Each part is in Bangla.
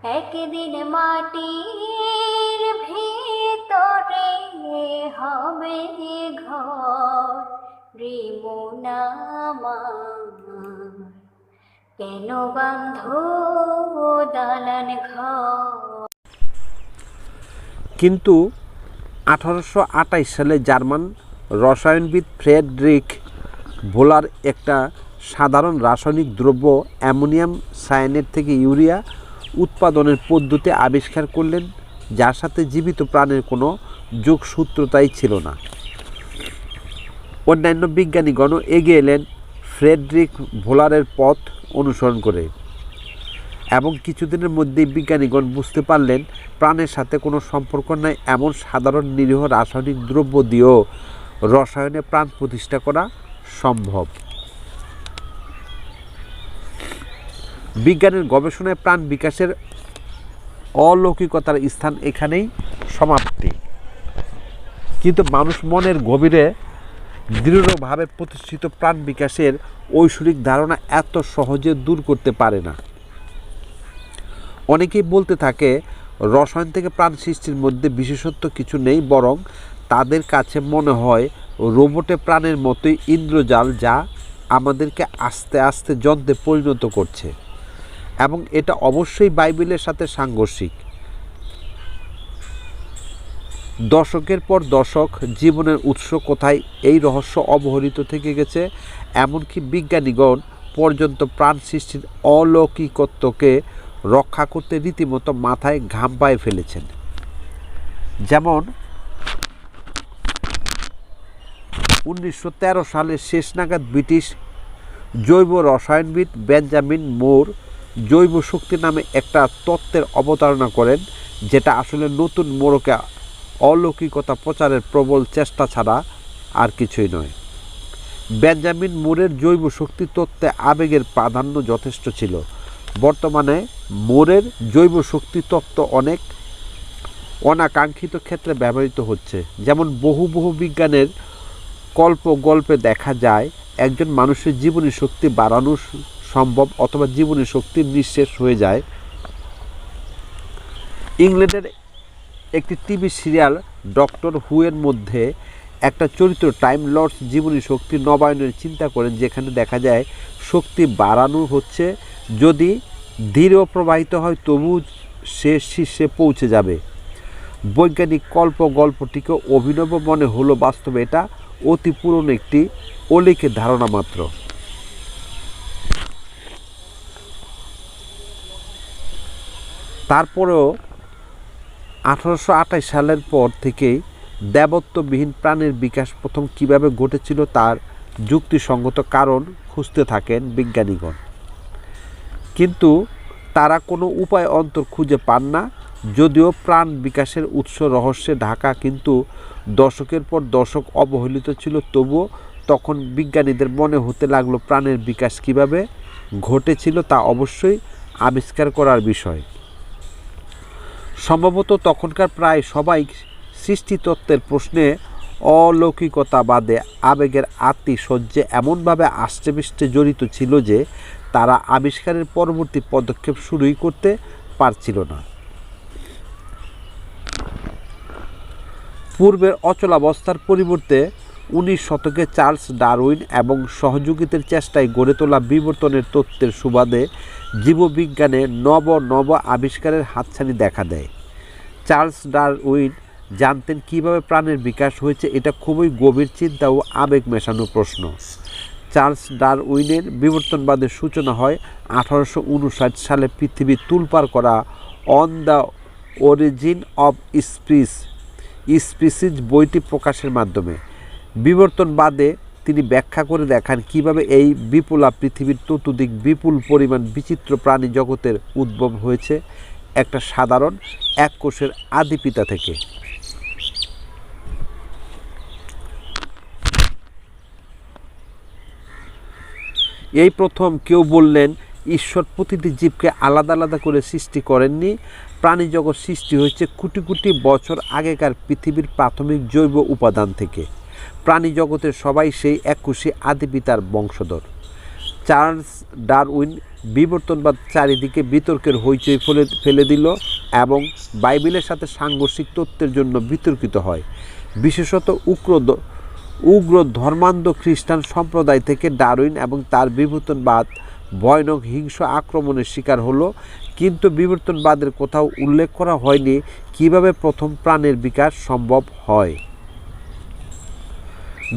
একদিন মাটির ভিতরে হবে ঘর রে মন আমার, কেন বাঁধো দালান ঘর। কিন্তু 1828 সালে জার্মান রসায়নবিদ ফ্রেডরিখ ভোলার একটা সাধারণ রাসায়নিক দ্রব্য অ্যামোনিয়াম সায়ানেট থেকে ইউরিয়া উৎপাদনের পদ্ধতি আবিষ্কার করলেন, যার সাথে জীবিত প্রাণের কোনো যোগসূত্রতাই ছিল না। অন্যান্য বিজ্ঞানীগণও এগিয়ে এলেন ফ্রেডরিখ ভোলারের পথ অনুসরণ করে, এবং কিছুদিনের মধ্যেই বিজ্ঞানীগণ বুঝতে পারলেন প্রাণের সাথে কোনো সম্পর্ক নাই এমন সাধারণ নিরীহ রাসায়নিক দ্রব্য দিয়েও রসায়নে প্রাণ প্রতিষ্ঠা করা সম্ভব। বিজ্ঞানের গবেষণায় প্রাণ বিকাশের অলৌকিকতার স্থান এখানেই সমাপ্তি। কিন্তু মানুষ মনের গভীরে দৃঢ়ভাবে প্রতিষ্ঠিত প্রাণ বিকাশের ঐশ্বরিক ধারণা এত সহজে দূর করতে পারে না। অনেকেই বলতে থাকে রসায়ন থেকে প্রাণ সৃষ্টির মধ্যে বিশেষত্ব কিছু নেই, বরং তাদের কাছে মনে হয় রোবটে প্রাণের মতোই ইন্দ্রজাল, যা আমাদেরকে আস্তে আস্তে যন্ত্রে পরিণত করছে, এবং এটা অবশ্যই বাইবেলের সাথে সাংঘর্ষিক। দশকের পর দশক জীবনের উৎস কোথায়, এই রহস্য অবহেলিত থেকে গেছে। এমনকি বিজ্ঞানীগণ পর্যন্ত প্রাণ সৃষ্টির অলৌকিকত্বকে রক্ষা করতে রীতিমতো মাথায় ঘাম পায়ে ফেলেছেন। যেমন 1913 সালের শেষ নাগাদ ব্রিটিশ জৈব রসায়নবিদ বেঞ্জামিন মুর জৈব শক্তি নামে একটা তত্ত্বের অবতারণা করেন, যেটা আসলে নতুন মোড়কে অলৌকিকতা প্রচারের প্রবল চেষ্টা ছাড়া আর কিছুই নয়। বেঞ্জামিন মুরের জৈব শক্তি তত্ত্বে আবেগের প্রাধান্য যথেষ্ট ছিল। বর্তমানে মুরের জৈব শক্তি তত্ত্ব অনেক অনাকাঙ্ক্ষিত ক্ষেত্রে ব্যবহৃত হচ্ছে। যেমন বহু বিজ্ঞানের গল্পে দেখা যায় একজন মানুষের জীবনী শক্তি বাড়ানো সম্ভব, অথবা জীবনী শক্তি নিঃশেষ হয়ে যায়। ইংল্যান্ডের একটি টিভি সিরিয়াল ডক্টর হু এর মধ্যে একটা চরিত্র টাইম লর্ডস জীবনী শক্তি নবায়নের চিন্তা করেন, যেখানে দেখা যায় শক্তি বাড়ানো হচ্ছে, যদি ধীরে প্রবাহিত হয় তবু সে শীর্ষে পৌঁছে যাবে। বৈজ্ঞানিক গল্পটিকে অভিনব মনে হলো, বাস্তবে এটা অতি পুরনো একটি অলৌকিক ধারণা মাত্র। তারপরেও 1828 সালের পর থেকেই দেবত্ববিহীন প্রাণের বিকাশ প্রথম কিভাবে ঘটেছিল তার যুক্তিসঙ্গত কারণ খুঁজতে থাকেন বিজ্ঞানীগণ, কিন্তু তারা কোনো উপায় অন্তর খুঁজে পান না। যদিও প্রাণ বিকাশের উৎস রহস্যে ঢাকা, কিন্তু দশকের পর দশক অবহেলিত ছিল, তবুও তখন বিজ্ঞানীদের মনে হতে লাগলো প্রাণের বিকাশ কিভাবে ঘটেছিল তা অবশ্যই আবিষ্কার করার বিষয়। সম্ভবত তখনকার প্রায় সবাই সৃষ্টিতত্ত্বের প্রশ্নে অলৌকিকতাবাদে আবেগের আতিশয্যে এমনভাবে আষ্টেপৃষ্টে জড়িত ছিল যে তারা আবিষ্কারের পরবর্তী পদক্ষেপ শুরুই করতে পারছিল না। পূর্বের অচলাবস্থার পরিবর্তে 19 শতকে চার্লস ডারউইন এবং সহযোগীদের চেষ্টায় গড়ে তোলা বিবর্তনের তত্ত্বের সুবাদে জীববিজ্ঞানে নব আবিষ্কারের হাতছানি দেখা দেয়। চার্লস ডারউইন জানতেন কিভাবে প্রাণের বিকাশ হয়েছে, এটা খুবই গভীর চিন্তা ও আবেগ মেশানো প্রশ্ন। চার্লস ডারউইনের বিবর্তনবাদের সূচনা হয় 1859 সালে পৃথিবী তুলপার করা on the origin of species বইটি প্রকাশের মাধ্যমে। বিবর্তনবাদে তিনি ব্যাখ্যা করে দেখান কিভাবে এই বিপুলা পৃথিবীর চতুর্দিক বিপুল পরিমাণ বিচিত্র প্রাণী জগতের উদ্ভব হয়েছে একটা সাধারণ এক কোষের আদি পিতা থেকে। এই প্রথম কেউ বললেন ঈশ্বর প্রতিটি জীবকে আলাদা আলাদা করে সৃষ্টি করেননি, প্রাণী জগৎ সৃষ্টি হয়েছে কোটি কোটি বছর আগেকার পৃথিবীর প্রাথমিক জৈব উপাদান থেকে। প্রাণী জগতের সবাই সেই এককোষী আদি পিতার বংশধর। চার্লস ডারউইন বিবর্তনবাদ চারিদিকে বিতর্কের হইচই ফেলে দিল এবং বাইবেলের সাথে সাংঘর্ষিক তত্ত্বের জন্য বিতর্কিত হয়। বিশেষত উগ্র ধর্মান্ধ খ্রিস্টান সম্প্রদায় থেকে ডারউইন এবং তার বিবর্তনবাদ ভয়ানক হিংস্র আক্রমণের শিকার হলো, কিন্তু বিবর্তনবাদের কোথাও উল্লেখ করা হয়নি কিভাবে প্রথম প্রাণের বিকাশ সম্ভব হয়।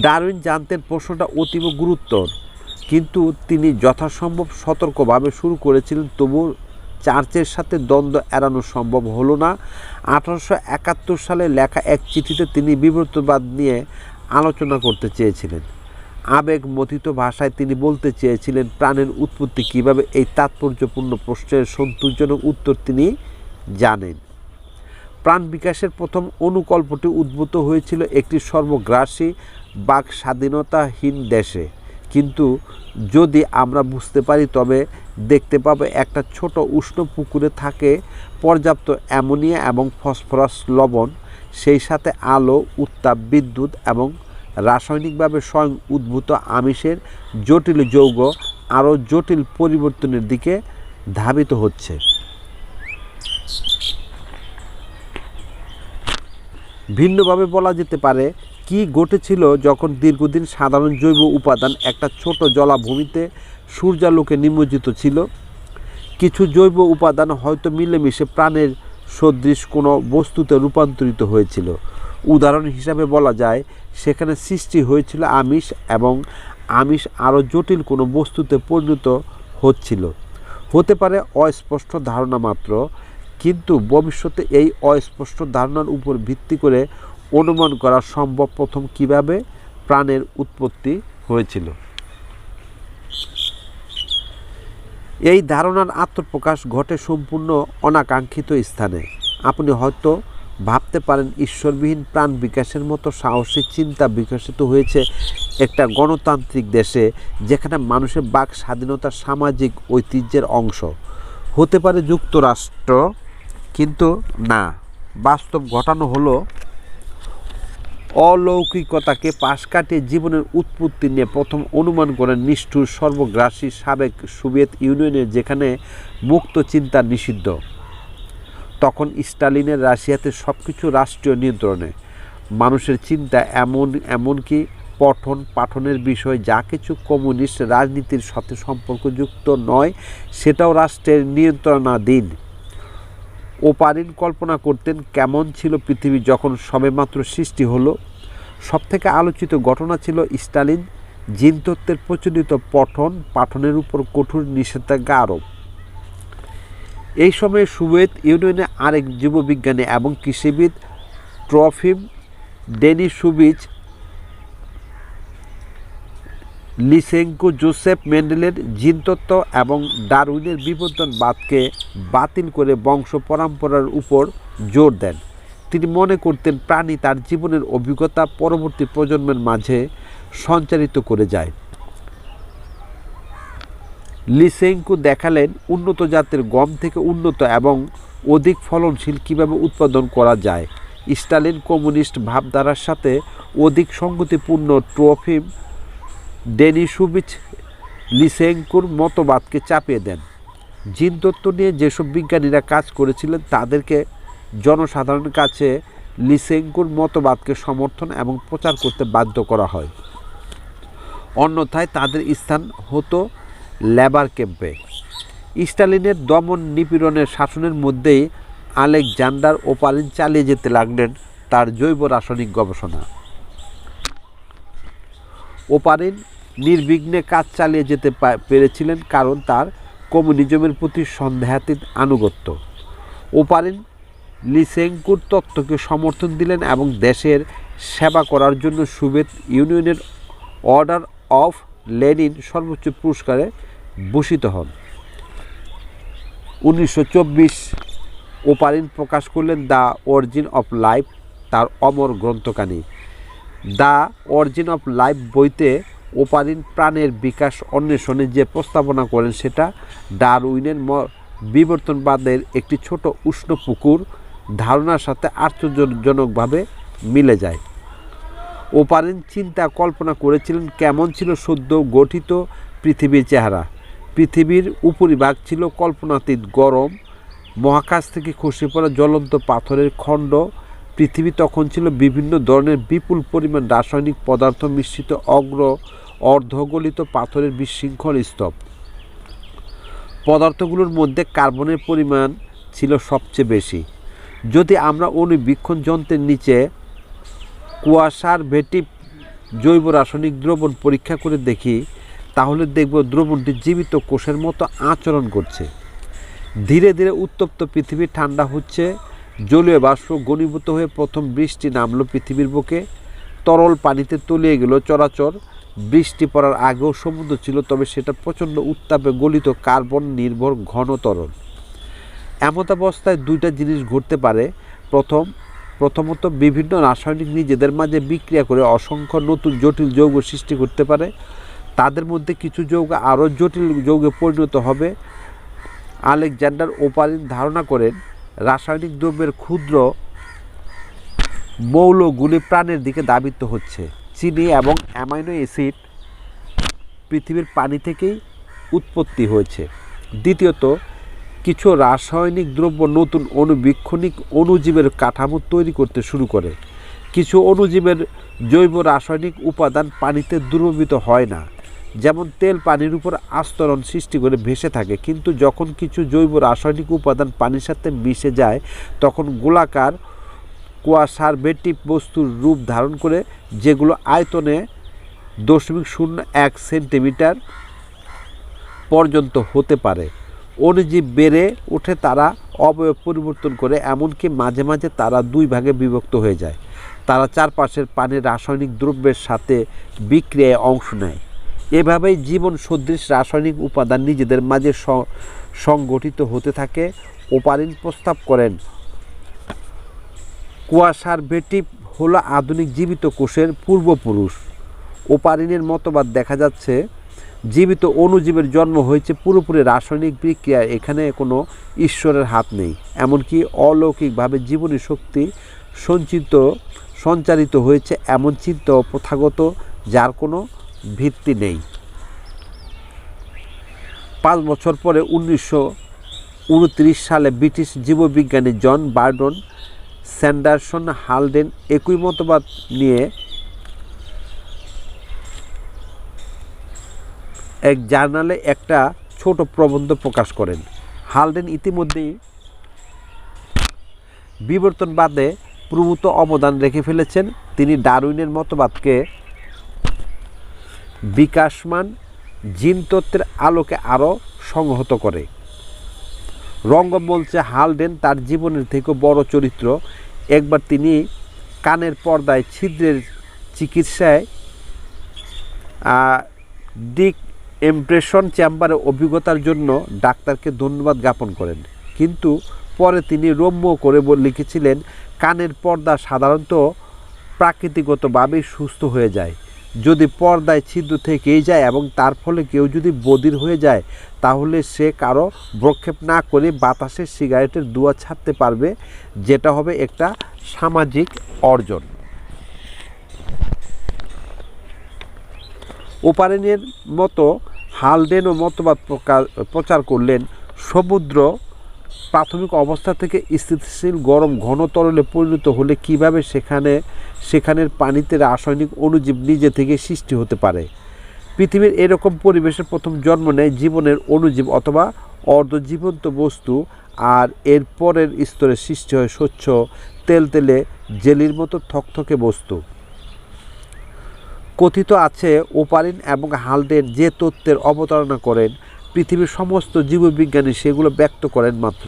ডারউইন জানতেন প্রশ্নটা অতীব গুরুতর, কিন্তু তিনি যথাসম্ভব সতর্কভাবে শুরু করেছিলেন। তবু চার্চের সাথে দ্বন্দ্ব এড়ানো সম্ভব হলো না। 1871 সালে লেখা এক চিঠিতে তিনি বিবর্তনবাদ নিয়ে আলোচনা করতে চেয়েছিলেন। আবেগমথিত ভাষায় তিনি বলতে চেয়েছিলেন প্রাণের উৎপত্তি কীভাবে। এই তাৎপর্যপূর্ণ প্রশ্নের সন্তোষজনক উত্তর তিনি জানেন। প্রাণ বিকাশের প্রথম অনুকল্পটি উদ্ভূত হয়েছিল একটি সর্বগ্রাসী বাক স্বাধীনতাহীন দেশে, কিন্তু যদি আমরা বুঝতে পারি তবে দেখতে পাবে একটা ছোট উষ্ণ পুকুরে থাকে পর্যাপ্ত অ্যামোনিয়া এবং ফসফরাস লবণ, সেই সাথে আলো, উত্তাপ, বিদ্যুৎ এবং রাসায়নিকভাবে স্বয়ং উদ্ভূত আমিষের জটিল যৌগ আরও জটিল পরিবর্তনের দিকে ধাবিত হচ্ছে। ভিন্নভাবে বলা যেতে পারে কি ঘটেছিল যখন দীর্ঘদিন সাধারণ জৈব উপাদান একটা ছোট জলাভূমিতে সূর্যালোকে নিমজ্জিত ছিল। কিছু জৈব উপাদান হয়তো মিলেমিশে প্রাণের সদৃশ কোনো বস্তুতে রূপান্তরিত হয়েছিল। উদাহরণ হিসাবে বলা যায় সেখানে সৃষ্টি হয়েছিল আমিষ, এবং আমিষ আরও জটিল কোনো বস্তুতে পরিণত হচ্ছিল। হতে পারে অস্পষ্ট ধারণা মাত্র, কিন্তু ভবিষ্যতে এই অস্পষ্ট ধারণার উপর ভিত্তি করে অনুমান করা সম্ভব প্রথম কিভাবে প্রাণের উৎপত্তি হয়েছিল। এই ধারণার আত্মপ্রকাশ ঘটে সম্পূর্ণ অনাকাঙ্ক্ষিত স্থানে। আপনি হয়তো ভাবতে পারেন ঈশ্বরবিহীন প্রাণ বিকাশের মতো সাহসী চিন্তা বিকশিত হয়েছে একটা গণতান্ত্রিক দেশে, যেখানে মানুষের বাক স্বাধীনতা সামাজিক ঐতিহ্যের অংশ। হতে পারে যুক্তরাষ্ট্র, কিন্তু না। বাস্তব ঘটানো হলো অলৌকিকতাকে পাশ কাটিয়ে জীবনের উৎপত্তি নিয়ে প্রথম অনুমান করেন নিষ্ঠুর সর্বগ্রাসী সাবেক সোভিয়েত ইউনিয়নে, যেখানে মুক্ত চিন্তা নিষিদ্ধ। তখন স্টালিনের রাশিয়াতে সব কিছু রাষ্ট্রীয় নিয়ন্ত্রণে। মানুষের চিন্তা এমনকি পাঠনের বিষয় যা কিছু কমিউনিস্ট রাজনীতির সাথে সম্পর্কযুক্ত নয়, সেটাও রাষ্ট্রের নিয়ন্ত্রণাধীন। ওপারিন কল্পনা করতেন কেমন ছিল পৃথিবী যখন সবেমাত্র সৃষ্টি হলো। সবথেকে আলোচিত ঘটনা ছিল স্টালিন জিনতত্ত্বের প্রচলিত পাঠনের উপর কঠোর নিষেধাজ্ঞা আরোপ। এই সময়ে সোভিয়েত ইউনিয়নে আরেক জীববিজ্ঞানী এবং কৃষিবিদ ট্রফিম ডেনিসোভিচ লিসেঙ্কো জোসেফ মেন্ডেলের জিনতত্ত্ব এবং ডারউইনের বিবর্তনবাদকে বাতিল করে বংশ পরম্পরার উপর জোর দেন। তিনি মনে করতেন প্রাণী তার জীবনের অভিজ্ঞতা পরবর্তী প্রজন্মের মাঝে সঞ্চারিত করে যায়। লিসেঙ্কো দেখালেন উন্নত জাতের গম থেকে উন্নত এবং অধিক ফলনশীল কীভাবে উৎপাদন করা যায়। স্টালিন কমিউনিস্ট ভাবধারার সাথে অধিক সঙ্গতিপূর্ণ ট্রফিম ডেনিসোভিচ লিসেঙ্কোর মতবাদকে চাপিয়ে দেন। জিনতত্ত্ব নিয়ে যেসব বিজ্ঞানীরা কাজ করেছিলেন তাদেরকে জনসাধারণের কাছে লিসেঙ্কোর মতবাদকে সমর্থন এবং প্রচার করতে বাধ্য করা হয়, অন্যথায় তাদের স্থান হতো লেবার ক্যাম্পে। স্টালিনের দমন নিপীড়নের শাসনের মধ্যেই আলেকজান্ডার ওপারিন চালিয়ে যেতে লাগলেন তার জৈব রাসায়নিক গবেষণা। ওপারিন নির্বিঘ্নে কাজ চালিয়ে যেতে পেরেছিলেন কারণ তার কমিউনিজমের প্রতি সন্দেহাতীত আনুগত্য। ওপারিন লিসেঙ্কোর তত্ত্বকে সমর্থন দিলেন এবং দেশের সেবা করার জন্য সোভিয়েত ইউনিয়নের অর্ডার অফ লেনিন সর্বোচ্চ পুরস্কারে ভূষিত হন। 1924 ওপারিন প্রকাশ করলেন দ্য অরিজিন অফ লাইফ, তার অমর গ্রন্থখানি। দ্য অরিজিন অফ লাইফ বইতে ওপারিন প্রাণের বিকাশ অন্বেষণে যে প্রস্তাবনা করেন সেটা ডারউইনের বিবর্তনবাদের একটি ছোট উষ্ণ পুকুর ধারণার সাথে আশ্চর্যজনকভাবে মিলে যায়। ওপারিন চিন্তা কল্পনা করেছিলেন কেমন ছিল সদ্য গঠিত পৃথিবীর চেহারা। পৃথিবীর উপরিভাগ ছিল কল্পনাতীত গরম, মহাকাশ থেকে খসে পড়া জ্বলন্ত পাথরের খণ্ড। পৃথিবী তখন ছিল বিভিন্ন ধরনের বিপুল পরিমাণ রাসায়নিক পদার্থ মিশ্রিত অর্ধগলিত পাথরের বিশৃঙ্খল স্তূপ। পদার্থগুলোর মধ্যে কার্বনের পরিমাণ ছিল সবচেয়ে বেশি। যদি আমরা অণুবীক্ষণ যন্ত্রের নিচে কুয়াশার ভেটি জৈব রাসায়নিক দ্রবণ পরীক্ষা করে দেখি, তাহলে দেখব দ্রবণটি জীবিত কোষের মতো আচরণ করছে। ধীরে ধীরে উত্তপ্ত পৃথিবী ঠান্ডা হচ্ছে, জলীয় বাষ্প ঘনীভূত হয়ে প্রথম বৃষ্টি নামলো পৃথিবীর বুকে। তরল পানিতে তলিয়ে গেল চরাচর। বৃষ্টি পড়ার আগেও সমুদ্র ছিল, তবে সেটা প্রচণ্ড উত্তাপে গলিত কার্বন নির্ভর ঘন তরল। এমতাবস্থায় দুইটা জিনিস ঘটতে পারে। প্রথমত বিভিন্ন রাসায়নিক নিজেদের মাঝে বিক্রিয়া করে অসংখ্য নতুন জটিল যৌগ সৃষ্টি করতে পারে। তাদের মধ্যে কিছু যৌগ আরও জটিল যৌগে পরিণত হবে। আলেকজান্ডার ওপারিন ধারণা করেন রাসায়নিক দ্রব্যের ক্ষুদ্র মৌলগুলি প্রাণের দিকে ধাবিত হচ্ছে। চিনি এবং অ্যামাইনো অ্যাসিড পৃথিবীর পানি থেকেই উৎপত্তি হয়েছে। দ্বিতীয়ত, কিছু রাসায়নিক দ্রব্য নতুন অণুবীক্ষণিক অণুজীবের কাঠামো তৈরি করতে শুরু করে। কিছু অণুজীবের জৈব রাসায়নিক উপাদান পানিতে দ্রবীভূত হয় না, যেমন তেল পানির উপর আস্তরণ সৃষ্টি করে ভেসে থাকে। কিন্তু যখন কিছু জৈব রাসায়নিক উপাদান পানির সাথে মিশে যায়, তখন গোলাকার কুয়াশার ভেটি বস্তুর রূপ ধারণ করে, যেগুলো আয়তনে 0.01 সেন্টিমিটার পর্যন্ত হতে পারে। অণুজীব বেড়ে ওঠে, তারা অবয়ব পরিবর্তন করে, এমনকি মাঝে মাঝে তারা দুই ভাগে বিভক্ত হয়ে যায়। তারা চারপাশের পানির রাসায়নিক দ্রব্যের সাথে বিক্রিয়ায় অংশ নেয়। এভাবেই জীবন সদৃশ রাসায়নিক উপাদান নিজেদের মাঝে সংগঠিত হতে থাকে। ওপারিন প্রস্তাব করেন কুয়াশার ভেটি হলো আধুনিক জীবিত কোষের পূর্বপুরুষ। ওপারিনের মতবাদ দেখা যাচ্ছে জীবিত অণুজীবের জন্ম হয়েছে পুরোপুরি রাসায়নিক বিক্রিয়ায়। এখানে কোনো ঈশ্বরের হাত নেই। এমনকি অলৌকিকভাবে জীবনী শক্তি সঞ্চারিত হয়েছে এমন চিন্তা প্রথাগত, যার কোনো ভিত্তি নেই। 5 বছর পরে 1929 সালে ব্রিটিশ জীববিজ্ঞানী জন বার্টন স্যান্ডারসন হালডেন একই মতবাদ নিয়ে এক জার্নালে একটা ছোট প্রবন্ধ প্রকাশ করেন। হালডেন ইতিমধ্যেই বিবর্তনবাদে প্রভূত অবদান রেখে ফেলেছেন। তিনি ডারউইনের মতবাদকে বিকাশমান জিনতত্ত্বের আলোকে আরও সংহত করে। রঙ্গম বলছে হালডেন তার জীবনের থেকেও বড় চরিত্র। একবার তিনি কানের পর্দায় ছিদ্রের চিকিৎসায় ডিক ইমপ্রেশন চেম্বারে অভিজ্ঞতার জন্য ডাক্তারকে ধন্যবাদ জ্ঞাপন করেন। কিন্তু পরে তিনি রম্য করে লিখেছিলেন, কানের পর্দা সাধারণত প্রাকৃতিকগতভাবেই সুস্থ হয়ে যায়। যদি পর্দায় ছিদ্র থেকেই যায় এবং তার ফলে কেউ যদি বধির হয়ে যায়, তাহলে সে কারো ভ্রক্ষেপ না করে বাতাসে সিগারেটের ধোঁয়া ছাড়তে পারবে, যেটা হবে একটা সামাজিক অর্জন। ওপারিনের মতো হালডেনও মতবাদ প্রচার করলেন সমুদ্র প্রাথমিক অবস্থা থেকে স্থিতিশীল গরম ঘন তরলে পরিণত হলে কীভাবে সেখানের পানিতে রাসায়নিক অণুজীব নিজে থেকে সৃষ্টি হতে পারে। পৃথিবীর এরকম পরিবেশে প্রথম জন্ম নেয় জীবনের অণুজীব অথবা অর্ধজীবন্ত বস্তু, আর এর পরের স্তরে সৃষ্টি হয় স্বচ্ছ তেলতেলে জেলির মতো থকথকে বস্তু। কথিত আছে ওপারিন এবং হালডেন যে তত্ত্বের অবতারণা করেন, পৃথিবীর সমস্ত জীববিজ্ঞানী সেগুলো ব্যক্ত করেন মাত্র।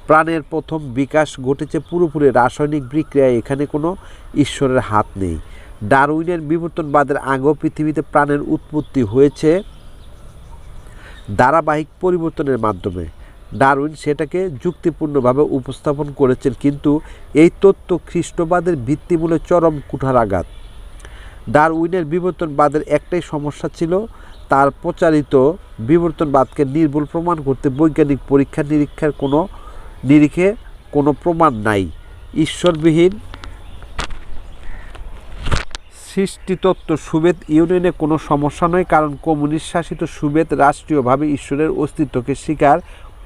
প্রাণের প্রথম বিকাশ ঘটেছে পুরোপুরি রাসায়নিক বিক্রিয়ায়, এখানে কোনো ঈশ্বরের হাত নেই। ডারউইনের বিবর্তনবাদের আগেও পৃথিবীতে প্রাণের উৎপত্তি হয়েছে ধারাবাহিক পরিবর্তনের মাধ্যমে। ডারউইন সেটাকে যুক্তিপূর্ণভাবে উপস্থাপন করেছেন, কিন্তু এই তত্ত্ব খ্রিস্টবাদের ভিত্তিমূলে চরম কুঠারাঘাত। ডারউইনের বিবর্তনবাদের একটাই সমস্যা ছিল, তার প্রচারিত বিবর্তনবাদকে নির্ভুল প্রমাণ করতে বৈজ্ঞানিক পরীক্ষা নিরীক্ষে কোনো প্রমাণ নাই। ঈশ্বরবিহীন সৃষ্টিতত্ত্ব সোভিয়েত ইউনিয়নে কোনো সমস্যা নয়, কারণ কমিউনিস্ট শাসিত সোভিয়েত রাষ্ট্রীয়ভাবে ঈশ্বরের অস্তিত্বকে স্বীকার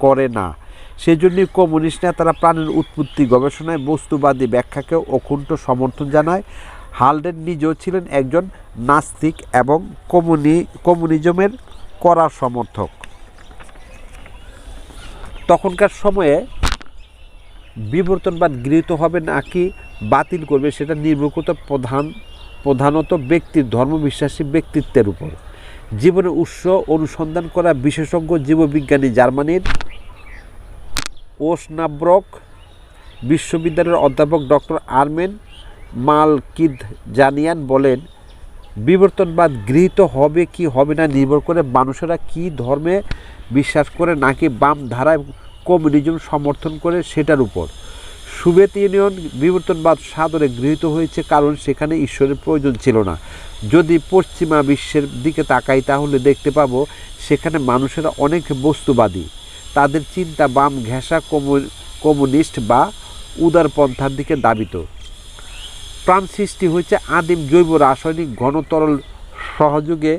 করে না। সেজন্যই কমিউনিস্ট নেতারা প্রাণের উৎপত্তি গবেষণায় বস্তুবাদী ব্যাখ্যাকে অকুণ্ঠ সমর্থন জানায়। হালডেন নিজেও ছিলেন একজন নাস্তিক এবং কমিউনিজমের কড়া সমর্থক। তখনকার সময়ে বিবর্তনবাদ গৃহীত হবে নাকি বাতিল করবে সেটা নির্ভর করত প্রধানত ব্যক্তির ধর্মবিশ্বাসী ব্যক্তিত্বের উপর। জীবনের উৎস অনুসন্ধান করা বিশেষজ্ঞ জীববিজ্ঞানী জার্মানির ওসনাব্রক বিশ্ববিদ্যালয়ের অধ্যাপক ডক্টর আর্মেন মালকিদজানিয়ান বলেন, বিবর্তনবাদ গৃহীত হবে কি হবে না নির্ভর করে মানুষেরা কি ধর্মে বিশ্বাস করে নাকি বাম ধারায় কমিউনিজম সমর্থন করে সেটার উপর। সোভিয়েত ইউনিয়ন বিবর্তনবাদ সাদরে গৃহীত হয়েছে কারণ সেখানে ঈশ্বরের প্রয়োজন ছিল না। যদি পশ্চিমা বিশ্বের দিকে তাকাই তাহলে দেখতে পাবো সেখানে মানুষেরা অনেক বস্তুবাদী। তাদের চিন্তা বাম ঘেঁষা কমিউনিস্ট বা উদারপন্থার দিকে দাবিত। প্রাণ সৃষ্টি হয়েছে আদিম জৈব রাসায়নিক ঘন তরল সহযোগে,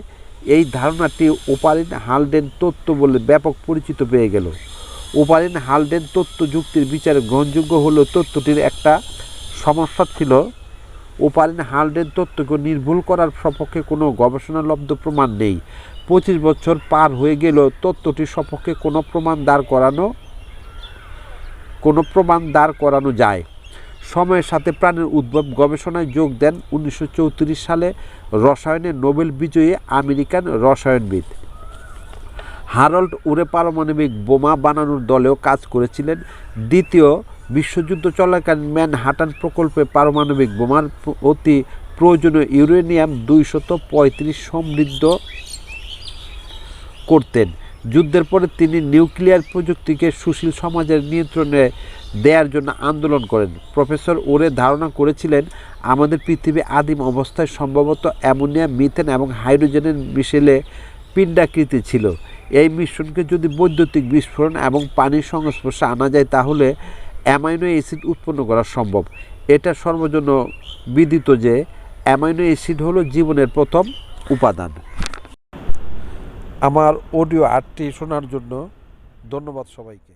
এই ধারণাটি ওপারিন হালডেন তত্ত্ব বলে ব্যাপক পরিচিত পেয়ে গেল। ওপারিন হালডেন তত্ত্ব যুক্তির বিচারে গ্রহণযোগ্য হলেও তত্ত্বটির একটা সমস্যা ছিল। ওপারিন হালডেন তত্ত্বকে নির্ভুল করার সপক্ষে কোনো গবেষণালব্ধ প্রমাণ নেই। 25 বছর পার হয়ে গেলেও তত্ত্বটির সপক্ষে কোনো প্রমাণ দাঁড় করানো যায়। সময়ের সাথে প্রাণের উদ্ভব গবেষণায় যোগ দেন 1934 সালে রসায়নে নোবেল বিজয়ী আমেরিকান রসায়নবিদ হারল্ড উরে পারমাণবিক বোমা বানানোর দলেও কাজ করেছিলেন। দ্বিতীয় বিশ্বযুদ্ধ চলাকালীন ম্যানহাটান প্রকল্পে পারমাণবিক বোমার অতি প্রয়োজনীয় ইউরেনিয়াম 235 সমৃদ্ধ করতেন। যুদ্ধের পরে তিনি নিউক্লিয়ার প্রযুক্তিকে সুশীল সমাজের নিয়ন্ত্রণে দেওয়ার জন্য আন্দোলন করেন। প্রফেসর ওরে ধারণা করেছিলেন আমাদের পৃথিবী আদিম অবস্থায় সম্ভবত অ্যামোনিয়া, মিথেন এবং হাইড্রোজেনের মিশেলে পিণ্ডাকৃতি ছিল। এই মিশ্রণকে যদি বৈদ্যুতিক বিস্ফোরণ এবং পানির সংস্পর্শে আনা যায় তাহলে অ্যামাইনো অ্যাসিড উৎপন্ন করা সম্ভব। এটা সর্বজন বিদিত যে অ্যামাইনো অ্যাসিড হলো জীবনের প্রথম উপাদান। আমার অডিও আর্টটি শোনার জন্য ধন্যবাদ সবাইকে।